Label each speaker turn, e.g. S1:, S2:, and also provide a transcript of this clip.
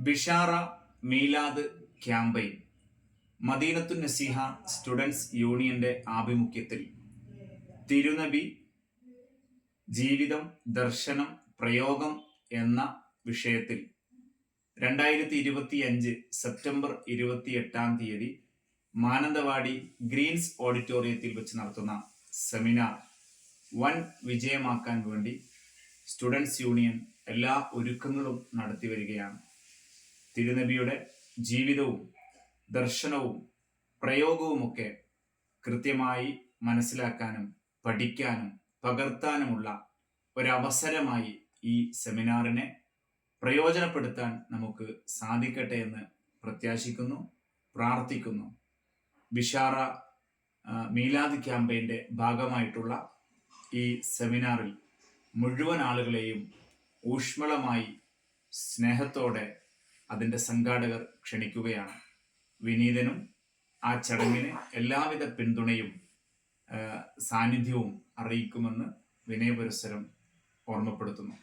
S1: Bishara മീലാദ് campaign മദീനത്തു Naseeha students യൂണിയന്റെ ആഭിമുഖ്യത്തിൽ തിരുനബി ജീവിതം ദർശനം പ്രയോഗം എന്ന വിഷയത്തിൽ 2025 സെപ്റ്റംബർ 28 മാനന്തവാടി ഗ്രീൻസ് ഓഡിറ്റോറിയത്തിൽ വെച്ച് നടത്തുന്ന സെമിനാർ വൻ വിജയമാക്കാൻ വേണ്ടി സ്റ്റുഡൻസ് യൂണിയൻ എല്ലാ ഒരുക്കങ്ങളും നടത്തി വരികയാണ്. തിരുനബിയുടെ ജീവിതവും ദർശനവും പ്രയോഗവുമൊക്കെ കൃത്യമായി മനസ്സിലാക്കാനും പഠിക്കാനും പകർത്താനുമുള്ള ഒരവസരമായി ഈ സെമിനാറിനെ പ്രയോജനപ്പെടുത്താൻ നമുക്ക് സാധിക്കട്ടെ എന്ന് പ്രത്യാശിക്കുന്നു, പ്രാർത്ഥിക്കുന്നു. ബിഷാറ മീലാദ് ക്യാമ്പയിൻ്റെ ഭാഗമായിട്ടുള്ള ഈ സെമിനാറിൽ മുഴുവൻ ആളുകളെയും ഊഷ്മളമായി സ്നേഹത്തോടെ അതിൻ്റെ സംഘാടകർ ക്ഷണിക്കുകയാണ്. വിനീതനും ആ ചടങ്ങിന് എല്ലാവിധ പിന്തുണയും സാന്നിധ്യവും അറിയിക്കുമെന്ന് വിനയപുരസ്സരം ഓർമ്മപ്പെടുത്തുന്നു.